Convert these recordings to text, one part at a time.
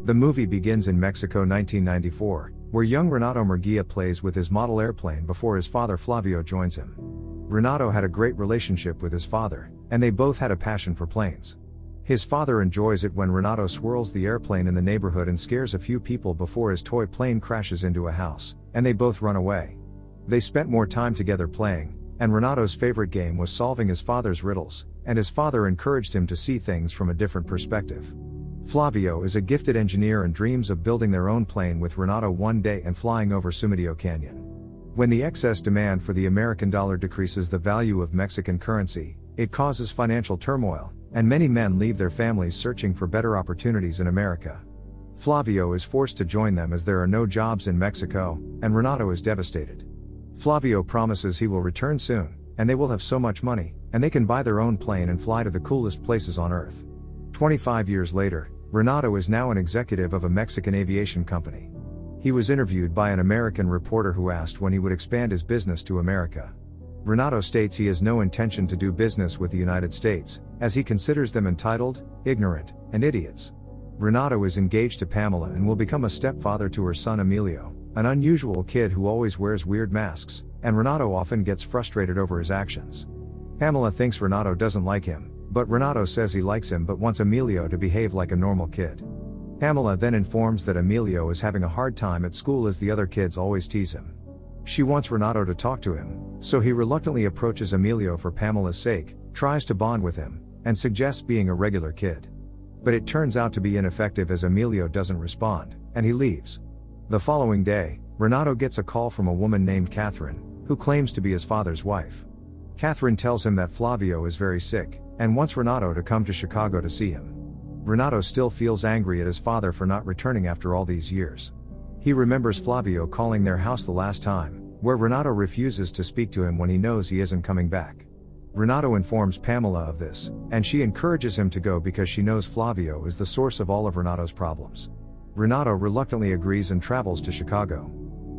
The movie begins in Mexico 1994, where young Renato Murguia plays with his model airplane before his father Flavio joins him. Renato had a great relationship with his father, and they both had a passion for planes. His father enjoys it when Renato swirls the airplane in the neighborhood and scares a few people before his toy plane crashes into a house, and they both run away. They spent more time together playing, and Renato's favorite game was solving his father's riddles, and his father encouraged him to see things from a different perspective. Flavio is a gifted engineer and dreams of building their own plane with Renato one day and flying over Sumidio Canyon. When the excess demand for the American dollar decreases the value of Mexican currency, it causes financial turmoil, and many men leave their families searching for better opportunities in America. Flavio is forced to join them as there are no jobs in Mexico, and Renato is devastated. Flavio promises he will return soon, and they will have so much money, and they can buy their own plane and fly to the coolest places on earth. 25 years later, Renato is now an executive of a Mexican aviation company. He was interviewed by an American reporter who asked when he would expand his business to America. Renato states he has no intention to do business with the United States, as he considers them entitled, ignorant, and idiots. Renato is engaged to Pamela and will become a stepfather to her son Emilio, an unusual kid who always wears weird masks, and Renato often gets frustrated over his actions. Pamela thinks Renato doesn't like him, but Renato says he likes him but wants Emilio to behave like a normal kid. Pamela then informs that Emilio is having a hard time at school as the other kids always tease him. She wants Renato to talk to him, so he reluctantly approaches Emilio for Pamela's sake, tries to bond with him, and suggests being a regular kid. But it turns out to be ineffective as Emilio doesn't respond, and he leaves. The following day, Renato gets a call from a woman named Catherine, who claims to be his father's wife. Catherine tells him that Flavio is very sick, and wants Renato to come to Chicago to see him. Renato still feels angry at his father for not returning after all these years. He remembers Flavio calling their house the last time, where Renato refuses to speak to him when he knows he isn't coming back. Renato informs Pamela of this, and she encourages him to go because she knows Flavio is the source of all of Renato's problems. Renato reluctantly agrees and travels to Chicago.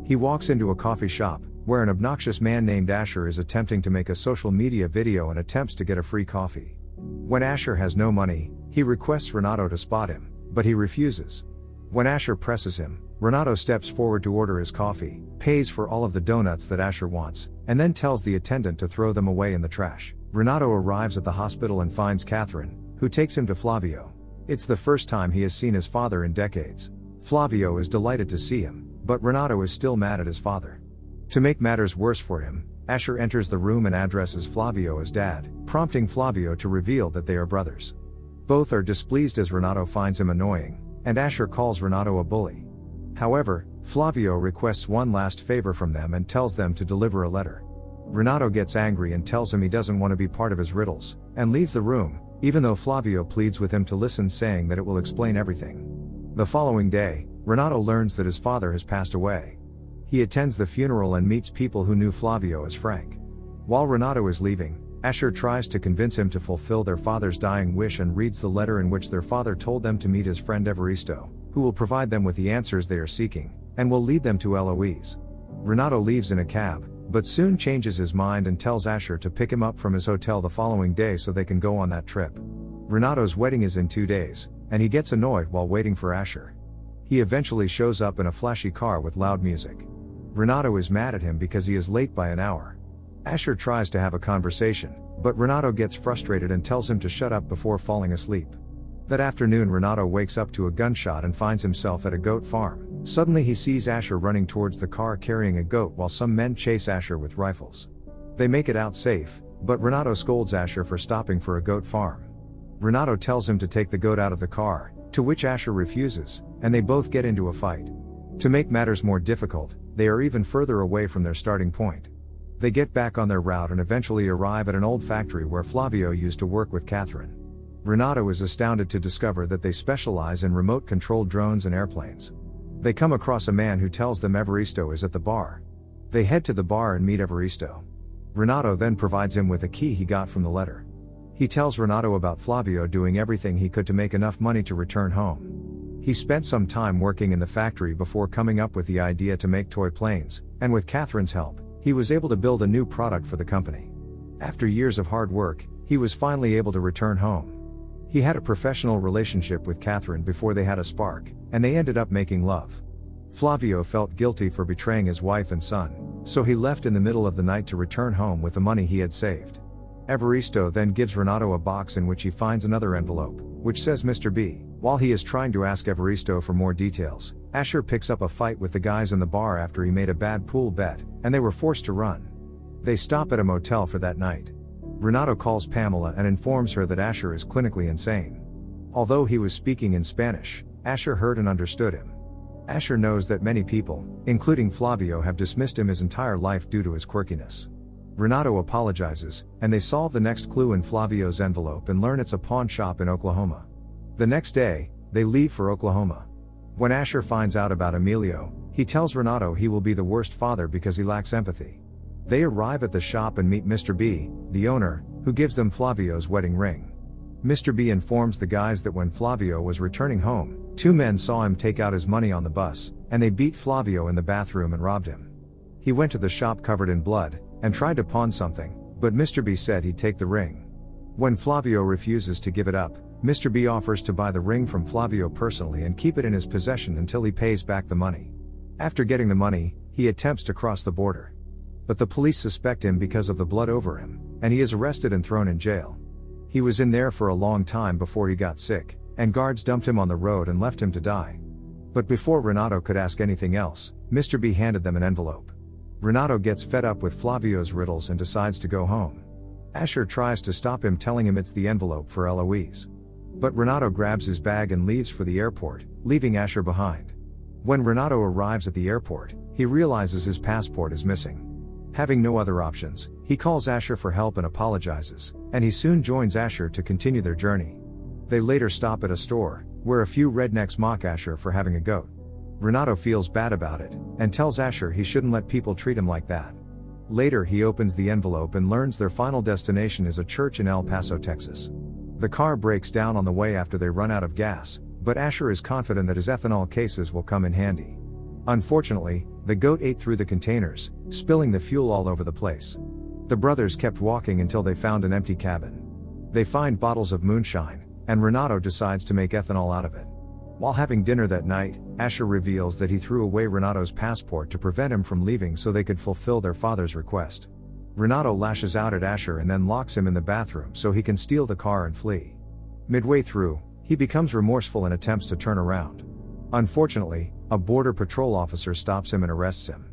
He walks into a coffee shop, where an obnoxious man named Asher is attempting to make a social media video and attempts to get a free coffee. When Asher has no money, he requests Renato to spot him, but he refuses. When Asher presses him, Renato steps forward to order his coffee, pays for all of the donuts that Asher wants, and then tells the attendant to throw them away in the trash. Renato arrives at the hospital and finds Catherine, who takes him to Flavio. It's the first time he has seen his father in decades. Flavio is delighted to see him, but Renato is still mad at his father. To make matters worse for him, Asher enters the room and addresses Flavio as dad, prompting Flavio to reveal that they are brothers. Both are displeased as Renato finds him annoying, and Asher calls Renato a bully. However, Flavio requests one last favor from them and tells them to deliver a letter. Renato gets angry and tells him he doesn't want to be part of his riddles, and leaves the room, even though Flavio pleads with him to listen, saying that it will explain everything. The following day, Renato learns that his father has passed away. He attends the funeral and meets people who knew Flavio as Frank. While Renato is leaving, Asher tries to convince him to fulfill their father's dying wish and reads the letter in which their father told them to meet his friend Evaristo, who will provide them with the answers they are seeking, and will lead them to Eloise. Renato leaves in a cab, but soon changes his mind and tells Asher to pick him up from his hotel the following day so they can go on that trip. Renato's wedding is in 2 days, and he gets annoyed while waiting for Asher. He eventually shows up in a flashy car with loud music. Renato is mad at him because he is late by an hour. Asher tries to have a conversation, but Renato gets frustrated and tells him to shut up before falling asleep. That afternoon, Renato wakes up to a gunshot and finds himself at a goat farm. Suddenly he sees Asher running towards the car carrying a goat while some men chase Asher with rifles. They make it out safe, but Renato scolds Asher for stopping for a goat farm. Renato tells him to take the goat out of the car, to which Asher refuses, and they both get into a fight. To make matters more difficult, they are even further away from their starting point. They get back on their route and eventually arrive at an old factory where Flavio used to work with Catherine. Renato is astounded to discover that they specialize in remote-controlled drones and airplanes. They come across a man who tells them Evaristo is at the bar. They head to the bar and meet Evaristo. Renato then provides him with a key he got from the letter. He tells Renato about Flavio doing everything he could to make enough money to return home. He spent some time working in the factory before coming up with the idea to make toy planes, and with Catherine's help, he was able to build a new product for the company. After years of hard work, he was finally able to return home. He had a professional relationship with Catherine before they had a spark, and they ended up making love. Flavio felt guilty for betraying his wife and son, so he left in the middle of the night to return home with the money he had saved. Evaristo then gives Renato a box in which he finds another envelope, which says Mr. B. While he is trying to ask Evaristo for more details, Asher picks up a fight with the guys in the bar after he made a bad pool bet, and they were forced to run. They stop at a motel for that night. Renato calls Pamela and informs her that Asher is clinically insane. Although he was speaking in Spanish, Asher heard and understood him. Asher knows that many people, including Flavio, have dismissed him his entire life due to his quirkiness. Renato apologizes, and they solve the next clue in Flavio's envelope and learn it's a pawn shop in Oklahoma. The next day, they leave for Oklahoma. When Asher finds out about Emilio, he tells Renato he will be the worst father because he lacks empathy. They arrive at the shop and meet Mr. B, the owner, who gives them Flavio's wedding ring. Mr. B informs the guys that when Flavio was returning home, two men saw him take out his money on the bus, and they beat Flavio in the bathroom and robbed him. He went to the shop covered in blood, and tried to pawn something, but Mr. B said he'd take the ring. When Flavio refuses to give it up, Mr. B offers to buy the ring from Flavio personally and keep it in his possession until he pays back the money. After getting the money, he attempts to cross the border. But the police suspect him because of the blood over him, and he is arrested and thrown in jail. He was in there for a long time before he got sick, and guards dumped him on the road and left him to die. But before Renato could ask anything else, Mr. B handed them an envelope. Renato gets fed up with Flavio's riddles and decides to go home. Asher tries to stop him, telling him it's the envelope for Eloise. But Renato grabs his bag and leaves for the airport, leaving Asher behind. When Renato arrives at the airport, he realizes his passport is missing. Having no other options, he calls Asher for help and apologizes, and he soon joins Asher to continue their journey. They later stop at a store, where a few rednecks mock Asher for having a goat. Renato feels bad about it, and tells Asher he shouldn't let people treat him like that. Later he opens the envelope and learns their final destination is a church in El Paso, Texas. The car breaks down on the way after they run out of gas, but Asher is confident that his ethanol cases will come in handy. Unfortunately, the goat ate through the containers, spilling the fuel all over the place. The brothers kept walking until they found an empty cabin. They find bottles of moonshine, and Renato decides to make ethanol out of it. While having dinner that night, Asher reveals that he threw away Renato's passport to prevent him from leaving so they could fulfill their father's request. Renato lashes out at Asher and then locks him in the bathroom so he can steal the car and flee. Midway through, he becomes remorseful and attempts to turn around. Unfortunately, a border patrol officer stops him and arrests him.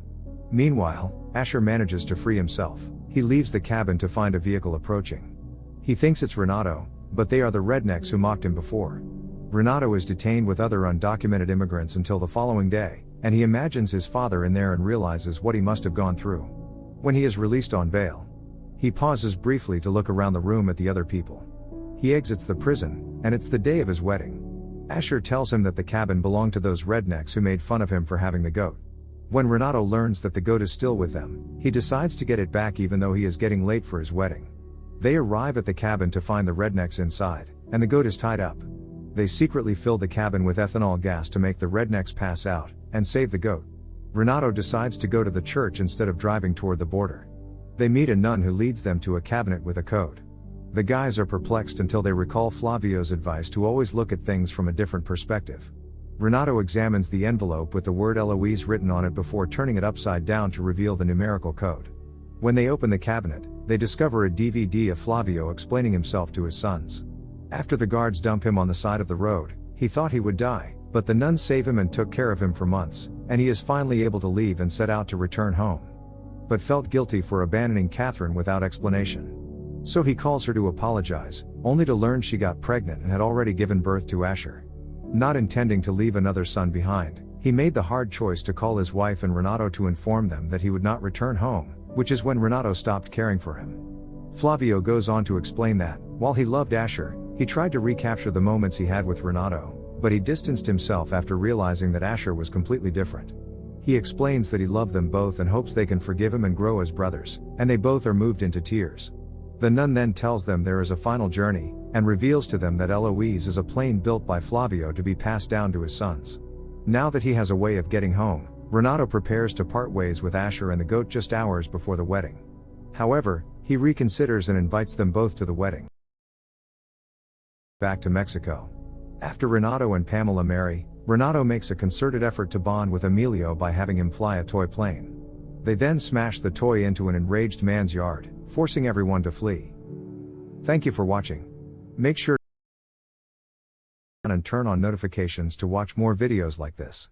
Meanwhile, Asher manages to free himself. He leaves the cabin to find a vehicle approaching. He thinks it's Renato, but they are the rednecks who mocked him before. Renato is detained with other undocumented immigrants until the following day, and he imagines his father in there and realizes what he must have gone through. When he is released on bail, he pauses briefly to look around the room at the other people. He exits the prison, and it's the day of his wedding. Asher tells him that the cabin belonged to those rednecks who made fun of him for having the goat. When Renato learns that the goat is still with them, he decides to get it back even though he is getting late for his wedding. They arrive at the cabin to find the rednecks inside, and the goat is tied up. They secretly fill the cabin with ethanol gas to make the rednecks pass out, and save the goat. Renato decides to go to the church instead of driving toward the border. They meet a nun who leads them to a cabinet with a code. The guys are perplexed until they recall Flavio's advice to always look at things from a different perspective. Renato examines the envelope with the word Eloise written on it before turning it upside down to reveal the numerical code. When they open the cabinet, they discover a DVD of Flavio explaining himself to his sons. After the guards dump him on the side of the road, he thought he would die, but the nuns save him and took care of him for months, and he is finally able to leave and set out to return home. But felt guilty for abandoning Catherine without explanation. So he calls her to apologize, only to learn she got pregnant and had already given birth to Asher. Not intending to leave another son behind, he made the hard choice to call his wife and Renato to inform them that he would not return home, which is when Renato stopped caring for him. Flavio goes on to explain that, while he loved Asher, he tried to recapture the moments he had with Renato, but he distanced himself after realizing that Asher was completely different. He explains that he loved them both and hopes they can forgive him and grow as brothers, and they both are moved into tears. The nun then tells them there is a final journey, and reveals to them that Eloise is a plane built by Flavio to be passed down to his sons. Now that he has a way of getting home, Renato prepares to part ways with Asher and the goat just hours before the wedding. However, he reconsiders and invites them both to the wedding. back to Mexico. After Renato and Pamela marry, Renato makes a concerted effort to bond with Emilio by having him fly a toy plane. They then smash the toy into an enraged man's yard, forcing everyone to flee. Thank you for watching. Make sure to and turn on notifications to watch more videos like this.